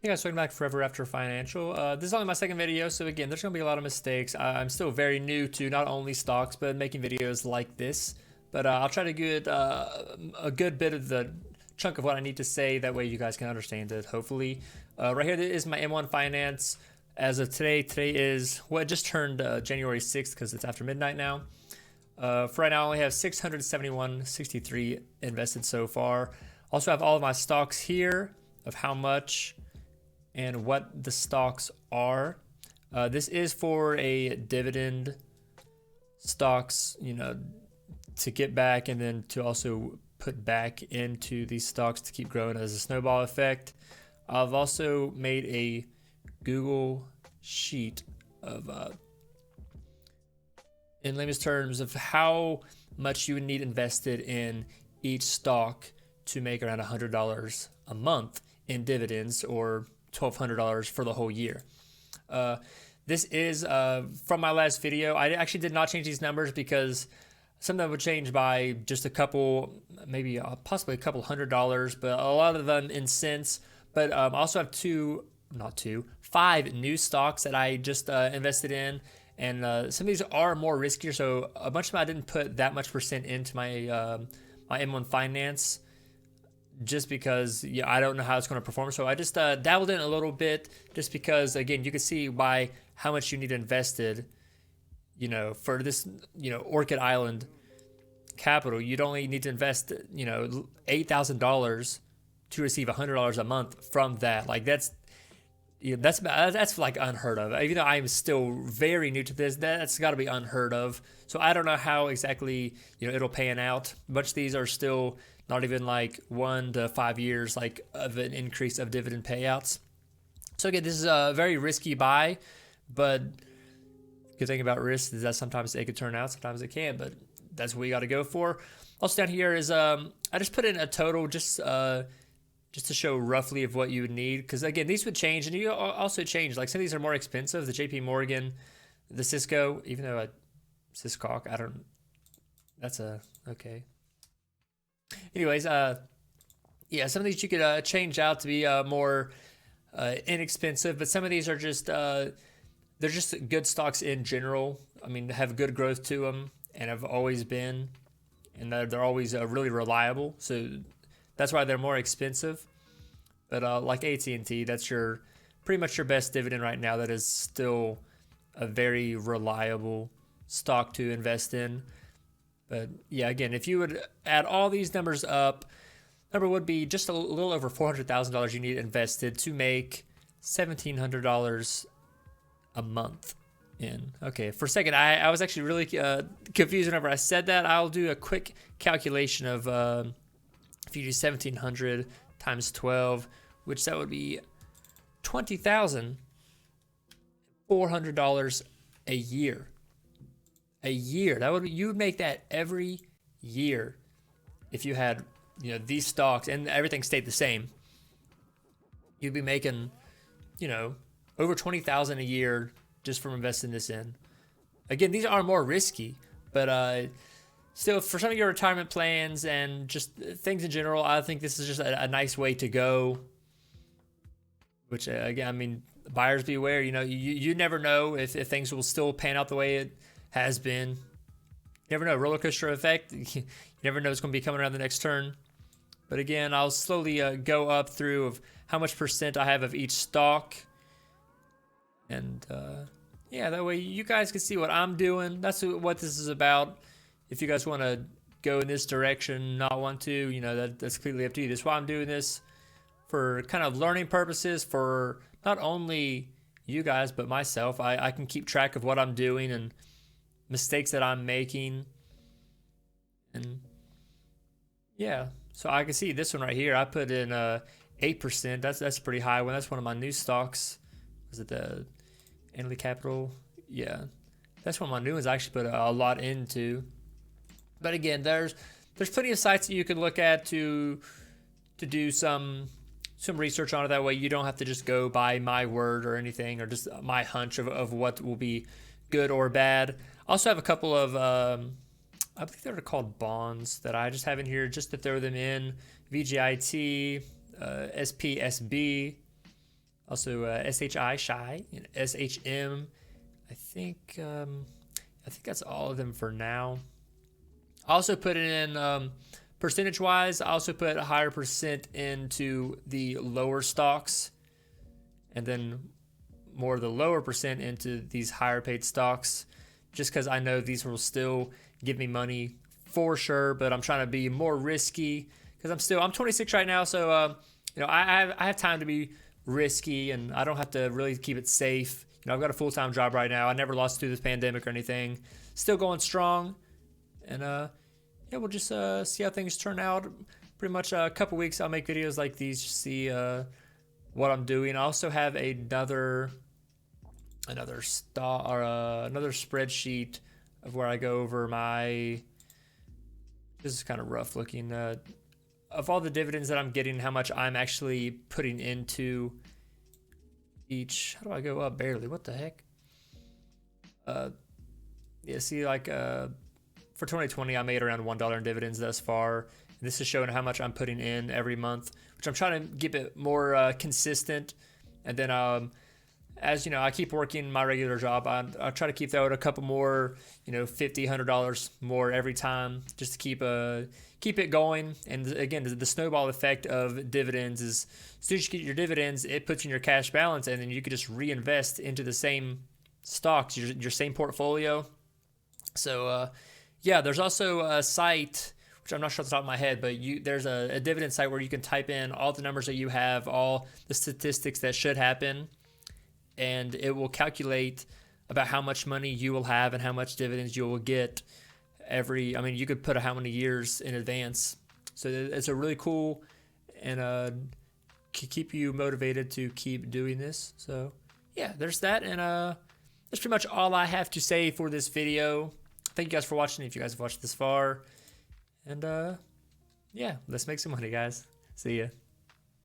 Hey guys, welcome back to Forever After Financial. This is only my second video, so again, there's going to be a lot of mistakes. I'm still very new to not only stocks, but making videos like this. But I'll try to get a good bit of the chunk of what I need to say. That way you guys can understand it, hopefully. Right here is my M1 Finance. As of today, is, well, it just turned January 6th because it's after midnight now. For right now, I only have 671.63 invested so far. Also have all of my stocks here of how much and what the stocks are. This is for a dividend stocks, to get back and then to also put back into these stocks to keep growing as a snowball effect. I've also made a Google sheet of, in layman's terms, of how much you would need invested in each stock to make around $100 a month in dividends, or $1,200 for the whole year. This is from my last video. I actually did not change these numbers because some of them would change by just a couple, maybe possibly a couple $100, but a lot of them in cents. But I also have five new stocks that I just invested in. And some of these are more riskier, so a bunch of them I didn't put that much percent into my my M1 Finance, just because I don't know how it's going to perform. So I just dabbled in a little bit, just because, again, you can see by how much you need invested, for this, Orchid Island capital. You'd only need to invest, $8,000 to receive $100 a month from that. Like that's like unheard of. Even though I'm still very new to this, that's got to be unheard of. So I don't know how exactly it'll pan out. A bunch of these are still not even like 1 to 5 years like of an increase of dividend payouts. So again, this is a very risky buy, but good thing about risk is that sometimes it could turn out, sometimes it can't, but that's what we got to go for. Also down here is I just put in a total just to show roughly of what you would need, because again, these would change, and you also change. Like some of these are more expensive. The JP Morgan, the Cisco, even though Syscock, I don't. That's okay. Anyways, yeah, some of these you could change out to be more inexpensive, but some of these are just they're just good stocks in general. I mean, have good growth to them, and have always been, and they're always really reliable. So that's why they're more expensive. But like AT&T, that's pretty much your best dividend right now. That is still a very reliable stock to invest in. But yeah, again, if you would add all these numbers up, number would be just a little over $400,000 you need invested to make $1,700 a month in. Okay, for a second, I was actually really confused whenever I said that. I'll do a quick calculation of if you do 1,700 times 12, which that would be $20,400 a year. A year. You would make that every year if you had these stocks and everything stayed the same. You'd be making over $20,000 a year just from investing this in. Again, these are more risky, but still, for some of your retirement plans and just things in general, I think this is just a nice way to go. Which again, I mean, buyers beware. You never know if things will still pan out the way it has been. You never know, roller coaster effect. You never know what's going to be coming around the next turn. But again, I'll slowly go up through of how much percent I have of each stock. And yeah, that way you guys can see what I'm doing. That's what this is about. If you guys want to go in this direction, not want to, that's completely up to you. That's why I'm doing this, for kind of learning purposes, for not only you guys, but myself. I can keep track of what I'm doing and mistakes that I'm making. And yeah, so I can see this one right here. I put in 8%. That's a pretty high one. That's one of my new stocks. Was it the Annaly Capital? Yeah, that's one of my new ones I actually put a lot into. But again, there's plenty of sites that you can look at to do some research on it. That way you don't have to just go by my word or anything, or just my hunch of what will be good or bad. I also have a couple of I believe they're called bonds that I just have in here just to throw them in. VGIT, SPSB, Also SHI, Shy, and SHM. I think that's all of them for now. I also put it in percentage-wise. I also put a higher percent into the lower stocks, and then more of the lower percent into these higher paid stocks, just because I know these will still give me money for sure, but I'm trying to be more risky because I'm 26 right now, so I have time to be risky, and I don't have to really keep it safe. I've got a full-time job right now. I never lost through this pandemic or anything. Still going strong, and we'll just see how things turn out. Pretty much a couple weeks I'll make videos like these, just see what I'm doing. I also have another spreadsheet of where I go over my. This is kind of rough looking. Of all the dividends that I'm getting, how much I'm actually putting into each. How do I go up? Barely. What the heck? Yeah. See, like for 2020, I made around $1 in dividends thus far. This is showing how much I'm putting in every month, which I'm trying to keep it more consistent. And then as I keep working my regular job, I try to keep that a couple more, $50, $100 more every time, just to keep it going. And again, the snowball effect of dividends is, as soon as you get your dividends, it puts in your cash balance, and then you could just reinvest into the same stocks, your same portfolio. So there's also a site, which I'm not sure off the top of my head, but there's a dividend site where you can type in all the numbers that you have, all the statistics that should happen, and it will calculate about how much money you will have and how much dividends you will get you could put how many years in advance. So it's a really cool and keep you motivated to keep doing this. So yeah, there's that, and that's pretty much all I have to say for this video. Thank you guys for watching, if you guys have watched this far. And let's make some money, guys. See ya.